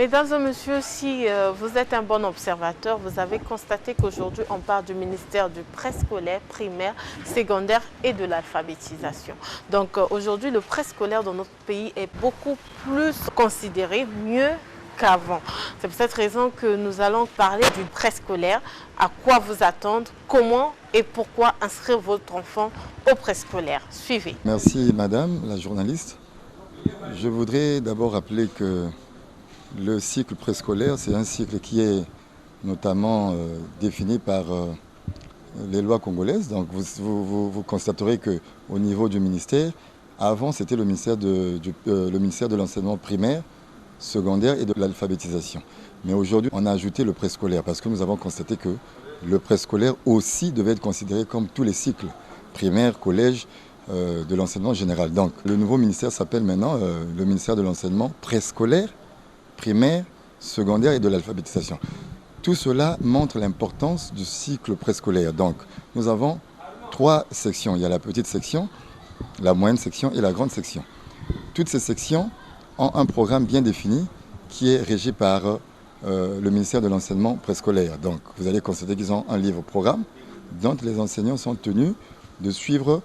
Mesdames et messieurs, si vous êtes un bon observateur, vous avez constaté qu'aujourd'hui, on parle du ministère du préscolaire, primaire, secondaire et de l'alphabétisation. Donc aujourd'hui, le préscolaire dans notre pays est beaucoup plus considéré, mieux qu'avant. C'est pour cette raison que nous allons parler du préscolaire, à quoi vous attendre, comment et pourquoi inscrire votre enfant au préscolaire. Suivez. Merci madame la journaliste. Je voudrais d'abord rappeler que le cycle préscolaire, c'est un cycle qui est notamment défini par les lois congolaises. Donc vous constaterez qu'au niveau du ministère, avant c'était le ministère de l'enseignement primaire, secondaire et de l'alphabétisation. Mais aujourd'hui, on a ajouté le préscolaire parce que nous avons constaté que le préscolaire aussi devait être considéré comme tous les cycles primaire, collège, de l'enseignement général. Donc le nouveau ministère s'appelle maintenant le ministère de l'enseignement préscolaire, primaire, secondaire et de l'alphabétisation. Tout cela montre l'importance du cycle préscolaire. Donc nous avons 3 sections. Il y a la petite section, la moyenne section et la grande section. Toutes ces sections ont un programme bien défini qui est régi par le ministère de l'enseignement préscolaire. Donc vous allez constater qu'ils ont un livre-programme dont les enseignants sont tenus de suivre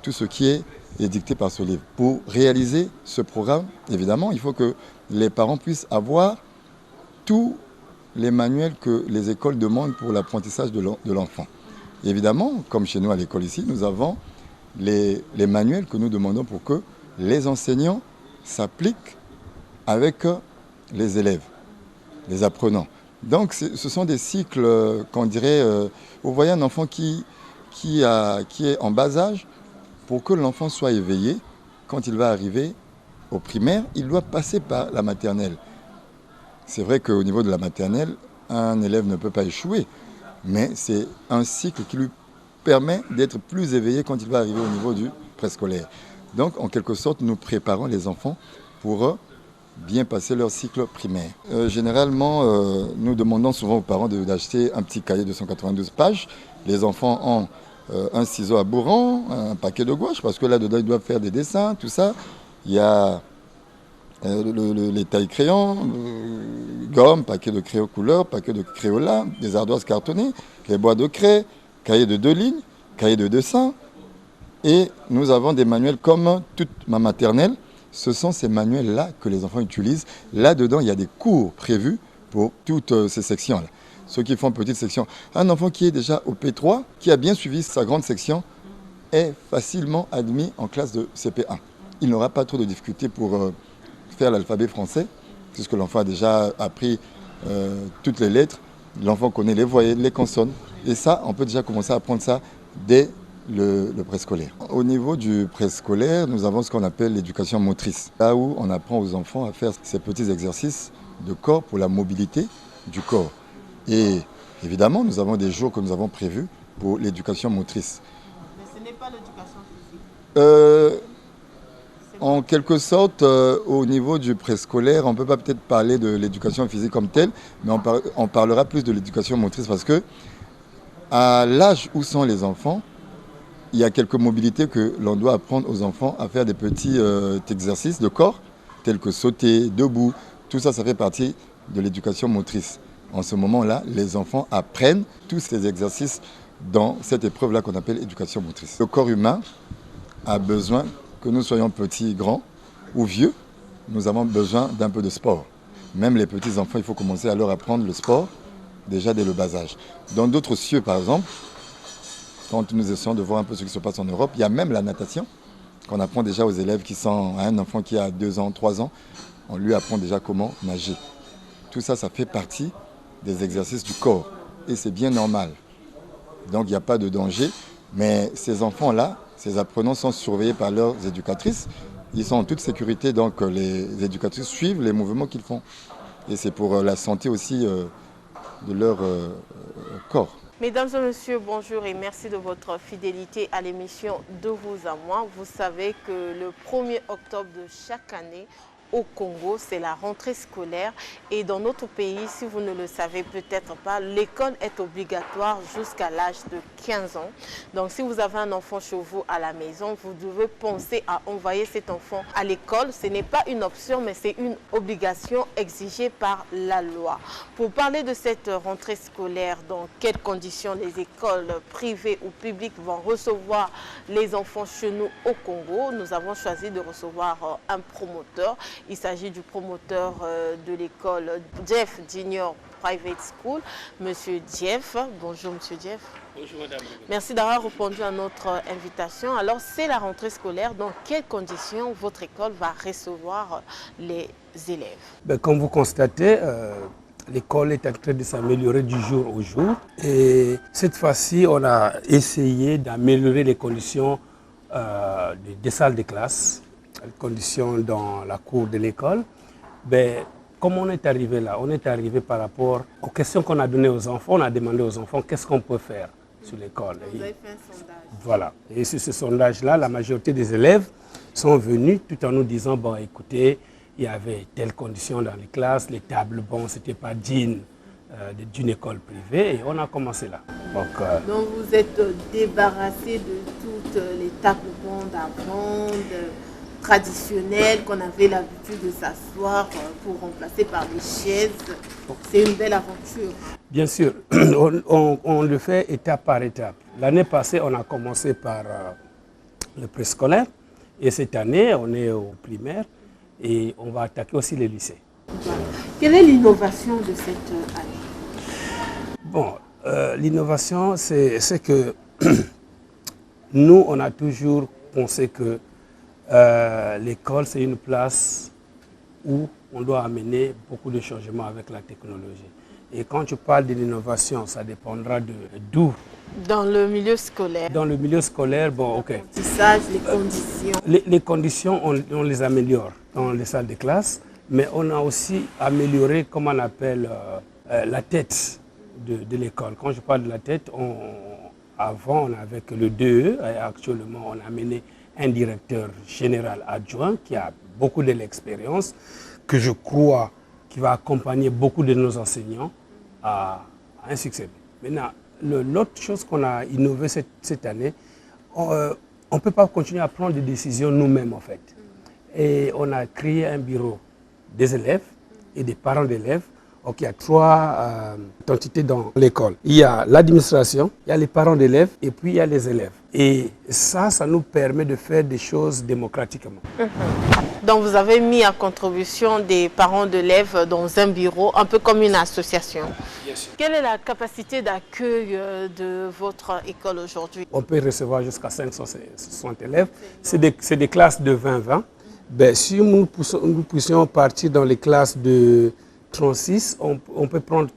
tout ce qui est édicté par ce livre. Pour réaliser ce programme, évidemment, il faut que les parents puissent avoir tous les manuels que les écoles demandent pour l'apprentissage de l'enfant. Évidemment, comme chez nous à l'école ici, nous avons les manuels que nous demandons pour que les enseignants s'appliquent avec les élèves, les apprenants. Donc ce sont des cycles qu'on dirait, vous voyez un enfant qui est en bas âge, pour que l'enfant soit éveillé, quand il va arriver au primaire, il doit passer par la maternelle. C'est vrai qu'au niveau de la maternelle, un élève ne peut pas échouer, mais c'est un cycle qui lui permet d'être plus éveillé quand il va arriver au niveau du préscolaire. Donc, en quelque sorte, nous préparons les enfants pour bien passer leur cycle primaire. Généralement, nous demandons souvent aux parents d'acheter un petit cahier de 192 pages. Les enfants ont un ciseau à bourron, un paquet de gouache, parce que là-dedans, ils doivent faire des dessins, tout ça. Il y a les tailles crayons, gomme, paquet de crayons couleur, paquet de crayolas, des ardoises cartonnées, les bois de craie, cahier de 2 lignes, cahier de dessin. Et nous avons des manuels comme toute ma maternelle. Ce sont ces manuels-là que les enfants utilisent. Là-dedans, il y a des cours prévus pour toutes ces sections-là. Ceux qui font petite section. Un enfant qui est déjà au P3, qui a bien suivi sa grande section, est facilement admis en classe de CP1. Il n'aura pas trop de difficultés pour faire l'alphabet français, puisque l'enfant a déjà appris toutes les lettres. L'enfant connaît les voyelles, les consonnes. Et ça, on peut déjà commencer à apprendre ça dès le préscolaire. Au niveau du préscolaire, nous avons ce qu'on appelle l'éducation motrice. Là où on apprend aux enfants à faire ces petits exercices de corps pour la mobilité du corps. Et évidemment, nous avons des jours que nous avons prévus pour l'éducation motrice. Mais ce n'est pas l'éducation physique. En quelque sorte, au niveau du préscolaire, on ne peut pas peut-être parler de l'éducation physique comme telle, mais on parlera plus de l'éducation motrice parce que à l'âge où sont les enfants, il y a quelques mobilités que l'on doit apprendre aux enfants à faire des petits exercices de corps, tels que sauter, debout. Tout ça, ça fait partie de l'éducation motrice. En ce moment-là, les enfants apprennent tous ces exercices dans cette épreuve-là qu'on appelle éducation motrice. Le corps humain a besoin, que nous soyons petits, grands ou vieux, nous avons besoin d'un peu de sport. Même les petits enfants, il faut commencer à leur apprendre le sport déjà dès le bas âge. Dans d'autres cieux, par exemple, quand nous essayons de voir un peu ce qui se passe en Europe, il y a même la natation qu'on apprend déjà aux élèves qui sont, à un enfant qui a 2 ans, 3 ans, on lui apprend déjà comment nager. Tout ça, ça fait partie des exercices du corps. Et c'est bien normal. Donc il n'y a pas de danger. Mais ces enfants-là, ces apprenants sont surveillés par leurs éducatrices. Ils sont en toute sécurité, donc les éducatrices suivent les mouvements qu'ils font. Et c'est pour la santé aussi de leur corps. Mesdames et messieurs, bonjour et merci de votre fidélité à l'émission De vous à moi. Vous savez que le 1er octobre de chaque année, au Congo, c'est la rentrée scolaire. Et dans notre pays, si vous ne le savez peut-être pas, l'école est obligatoire jusqu'à l'âge de 15 ans. Donc si vous avez un enfant chez vous à la maison, vous devez penser à envoyer cet enfant à l'école. Ce n'est pas une option, mais c'est une obligation exigée par la loi. Pour parler de cette rentrée scolaire, dans quelles conditions les écoles privées ou publiques vont recevoir les enfants chez nous au Congo, nous avons choisi de recevoir un promoteur. Il s'agit du promoteur de l'école Jeff Junior Private School, Monsieur Jeff. Bonjour Monsieur Jeff. Bonjour Madame. Merci d'avoir répondu à notre invitation. Alors c'est la rentrée scolaire, dans quelles conditions votre école va recevoir les élèves? Comme vous constatez, l'école est en train de s'améliorer du jour au jour. Et cette fois-ci, on a essayé d'améliorer les conditions des salles de classe, les conditions dans la cour de l'école. Comme on est arrivé là, on est arrivé par rapport aux questions qu'on a données aux enfants. On a demandé aux enfants qu'est-ce qu'on peut faire sur l'école. Vous avez fait un sondage. Voilà. Et sur ce sondage-là, la majorité des élèves sont venus tout en nous disant, bon écoutez, il y avait telles conditions dans les classes, les tables, bon, ce n'était pas digne d'une école privée, et on a commencé là. Donc vous êtes débarrassé de toutes les tables rondes avant, traditionnelles, qu'on avait l'habitude de s'asseoir pour remplacer par des chaises. C'est une belle aventure. Bien sûr, on le fait étape par étape. L'année passée, on a commencé par le préscolaire, et cette année, on est au primaire, et on va attaquer aussi les lycées. Voilà. Quelle est l'innovation de cette année? Bon, l'innovation, c'est que nous, on a toujours pensé que l'école, c'est une place où on doit amener beaucoup de changements avec la technologie. Et quand tu parles de l'innovation, ça dépendra d'où. Dans le milieu scolaire. Dans le milieu scolaire, bon, ok. L'apprentissage, les conditions. Les conditions, on les améliore dans les salles de classe, mais on a aussi amélioré, comme on appelle, la tête de l'école. Quand je parle de la tête, avant, on avait que le DE, et actuellement, on a amené un directeur général adjoint qui a beaucoup de l'expérience, que je crois qui va accompagner beaucoup de nos enseignants à un succès. Maintenant, l'autre chose qu'on a innové cette année, on ne peut pas continuer à prendre des décisions nous-mêmes en fait. Et on a créé un bureau des élèves et des parents d'élèves. Donc, il y a trois entités dans l'école. Il y a l'administration, il y a les parents d'élèves et puis il y a les élèves. Et ça nous permet de faire des choses démocratiquement. Donc vous avez mis en contribution des parents d'élèves dans un bureau, un peu comme une association. Yes. Quelle est la capacité d'accueil de votre école aujourd'hui? On peut recevoir jusqu'à 560 élèves. C'est des classes de 20-20. Si nous puissions partir dans les classes de 36, on peut prendre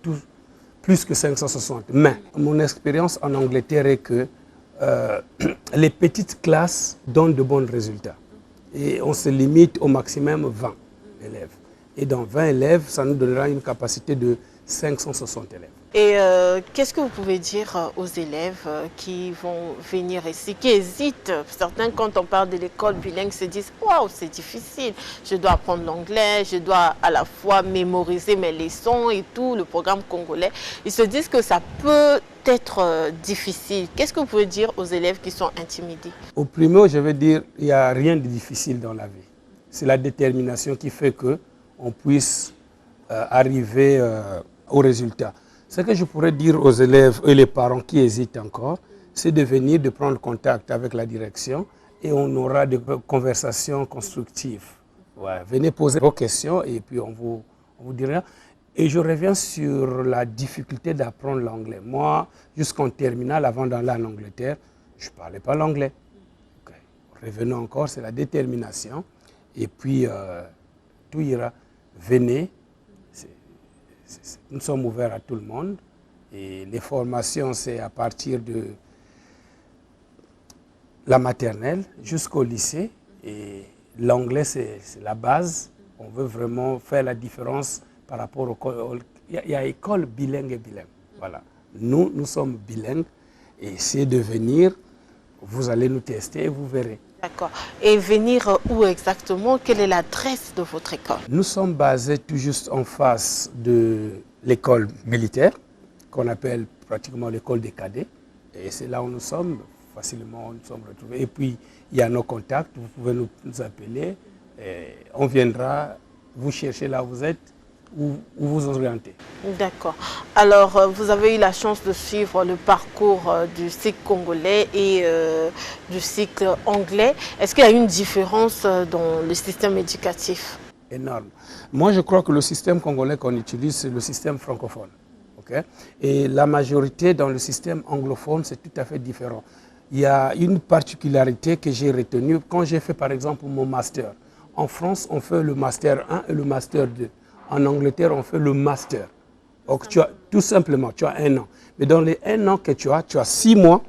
plus que 560. Mais mon expérience en Angleterre est que les petites classes donnent de bons résultats. Et on se limite au maximum 20 élèves. Et dans 20 élèves, ça nous donnera une capacité de 560 élèves. Et qu'est-ce que vous pouvez dire aux élèves qui vont venir ici, qui hésitent? Certains, quand on parle de l'école bilingue, se disent « Waouh, c'est difficile, je dois apprendre l'anglais, je dois à la fois mémoriser mes leçons et tout, le programme congolais. » Ils se disent que ça peut être difficile. Qu'est-ce que vous pouvez dire aux élèves qui sont intimidés? Au primaire, je veux dire, il n'y a rien de difficile dans la vie. C'est la détermination qui fait qu'on puisse arriver au résultat. Ce que je pourrais dire aux élèves et les parents qui hésitent encore, c'est de venir, de prendre contact avec la direction et on aura des conversations constructives. Ouais, venez poser vos questions et puis on vous dira. Et je reviens sur la difficulté d'apprendre l'anglais. Moi, jusqu'en terminale, avant d'aller en Angleterre, je ne parlais pas l'anglais. Okay. Revenons encore, c'est la détermination. Et puis, tout ira. Venez. Nous sommes ouverts à tout le monde et les formations, c'est à partir de la maternelle jusqu'au lycée. Et l'anglais, c'est la base. On veut vraiment faire la différence par rapport au... Il y a école bilingue et bilingue. Voilà. Nous sommes bilingues et essayez de venir, vous allez nous tester et vous verrez. D'accord. Et venir où exactement? Quelle est l'adresse de votre école? Nous sommes basés tout juste en face de l'école militaire, qu'on appelle pratiquement l'école des cadets. Et c'est là où nous sommes, facilement nous sommes retrouvés. Et puis, il y a nos contacts, vous pouvez nous appeler. Et on viendra vous chercher là où vous êtes, ou vous orienter. D'accord. Alors, vous avez eu la chance de suivre le parcours du cycle congolais et du cycle anglais. Est-ce qu'il y a une différence dans le système éducatif? Énorme. Moi, je crois que le système congolais qu'on utilise, c'est le système francophone. Okay? Et la majorité dans le système anglophone, c'est tout à fait différent. Il y a une particularité que j'ai retenue quand j'ai fait, par exemple, mon master. En France, on fait le master 1 et le master 2. En Angleterre, on fait le master. Donc, tout simplement, tu as 1 an. Mais dans les 1 an que tu as 6 mois,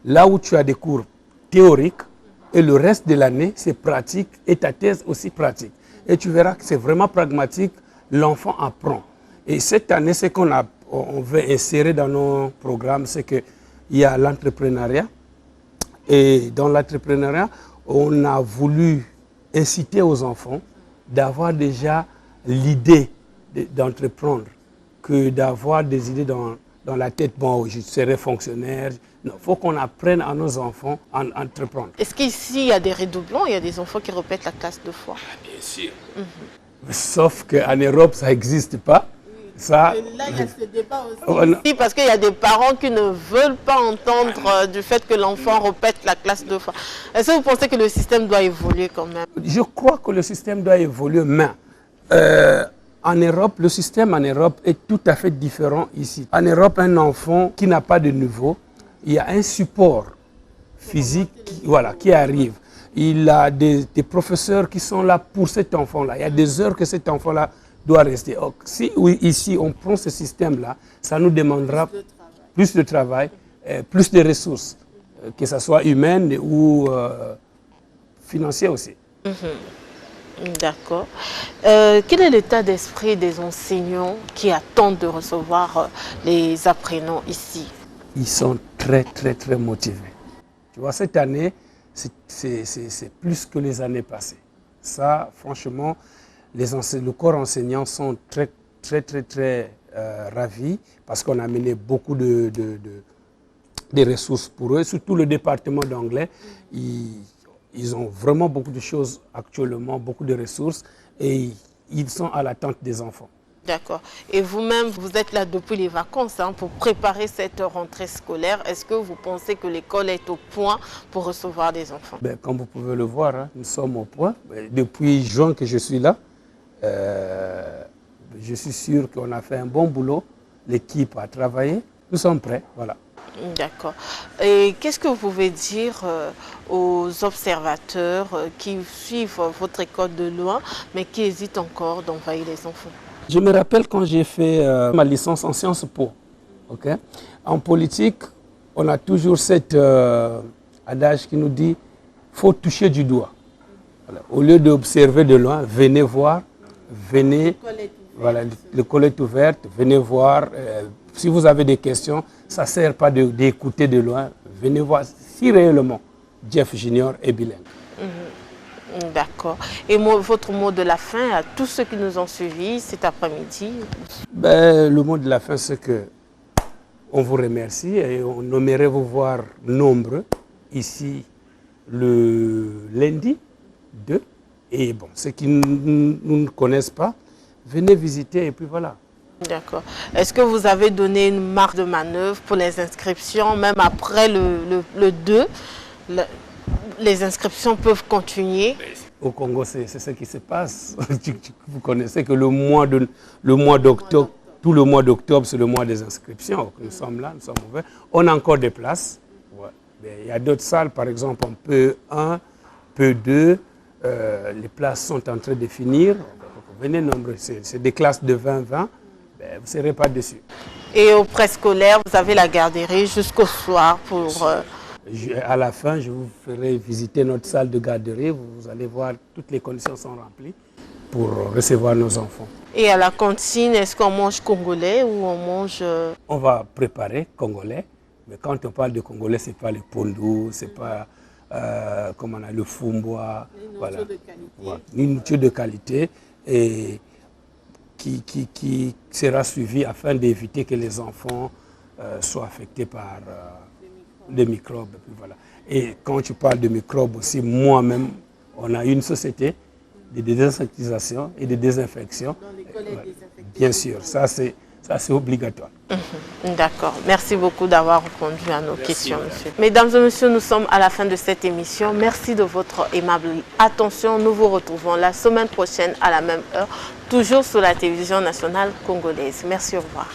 là où tu as des cours théoriques, et le reste de l'année, c'est pratique, et ta thèse aussi pratique. Et tu verras que c'est vraiment pragmatique, l'enfant apprend. Et cette année, ce on veut insérer dans nos programmes, c'est qu'il y a l'entrepreneuriat. Et dans l'entrepreneuriat, on a voulu inciter aux enfants d'avoir déjà l'idée d'entreprendre, que d'avoir des idées dans la tête, bon, je serai fonctionnaire. Il faut qu'on apprenne à nos enfants à entreprendre. Est-ce qu'ici, il y a des redoublants? Il y a des enfants qui répètent la classe 2 fois? Bien sûr. Sauf qu'en Europe, ça n'existe pas. Ça, là, il y a ce débat aussi. Parce qu'il y a des parents qui ne veulent pas entendre du fait que l'enfant répète la classe 2 fois. Est-ce que vous pensez que le système doit évoluer quand même? Je crois que le système doit évoluer, mais en Europe, le système en Europe est tout à fait différent ici. En Europe, un enfant qui n'a pas de niveau, il y a un support physique qui arrive. Il a des professeurs qui sont là pour cet enfant-là. Il y a des heures que cet enfant-là doit rester. Donc, si ici on prend ce système-là, ça nous demandera plus de travail, plus de ressources, que ce soit humaines ou financières aussi. D'accord. Quel est l'état d'esprit des enseignants qui attendent de recevoir les apprenants ici? Ils sont très, très, très motivés. Tu vois, cette année, c'est plus que les années passées. Ça, franchement, le corps enseignant sont très, très, très, très ravis parce qu'on a mené beaucoup de ressources pour eux, surtout le département d'anglais. Ils ont vraiment beaucoup de choses actuellement, beaucoup de ressources et ils sont à l'attente des enfants. D'accord. Et vous-même, vous êtes là depuis les vacances pour préparer cette rentrée scolaire. Est-ce que vous pensez que l'école est au point pour recevoir des enfants? Comme vous pouvez le voir, nous sommes au point. Depuis juin que je suis là, je suis sûr qu'on a fait un bon boulot. L'équipe a travaillé. Nous sommes prêts. Voilà. D'accord. Et qu'est-ce que vous pouvez dire aux observateurs qui suivent votre école de loin, mais qui hésitent encore d'envahir les enfants? Je me rappelle quand j'ai fait ma licence en Sciences Po. Okay? En politique, on a toujours cet adage qui nous dit qu'il faut toucher du doigt. Voilà. Au lieu d'observer de loin, venez voir, venez. Voilà, l'école est ouverte, venez voir. Si vous avez des questions, ça ne sert pas d'écouter de loin. Venez voir si réellement Jeff Junior est bilingue. D'accord. Et votre mot de la fin à tous ceux qui nous ont suivis cet après-midi? Le mot de la fin, c'est que on vous remercie et on aimerait vous voir nombreux ici le lundi 2. Et bon, ceux qui ne connaissent pas, venez visiter et puis voilà. D'accord. Est-ce que vous avez donné une marge de manœuvre pour les inscriptions, même après le 2 les inscriptions peuvent continuer? Au Congo, c'est ce qui se passe. Vous connaissez que le mois d'octobre, tout le mois d'octobre, c'est le mois des inscriptions. Nous sommes là, nous sommes ouverts. On a encore des places. Ouais. Il y a d'autres salles, par exemple, en P1, P2. Les places sont en train de finir. Venez nombreux. C'est des classes de 20-20. Vous ne serez pas déçus. Et au préscolaire, vous avez la garderie jusqu'au soir pour... À la fin, je vous ferai visiter notre salle de garderie. Vous allez voir, toutes les conditions sont remplies pour recevoir nos enfants. Et à la cantine, est-ce qu'on mange congolais ou on mange... On va préparer congolais. Mais quand on parle de congolais, ce n'est pas le pondou, c'est pas... comme on a le fumbois, Voilà. Une nourriture de qualité et qui sera suivie afin d'éviter que les enfants soient affectés par des microbes. Et, puis voilà. Et quand tu parles de microbes aussi, moi-même, on a une société de désinsectisation et de désinfection. Bien sûr, ça c'est obligatoire. D'accord. Merci beaucoup d'avoir répondu à nos questions, monsieur. Mesdames et messieurs, nous sommes à la fin de cette émission. Merci de votre aimable attention. Nous vous retrouvons la semaine prochaine à la même heure, toujours sur la télévision nationale congolaise. Merci, au revoir.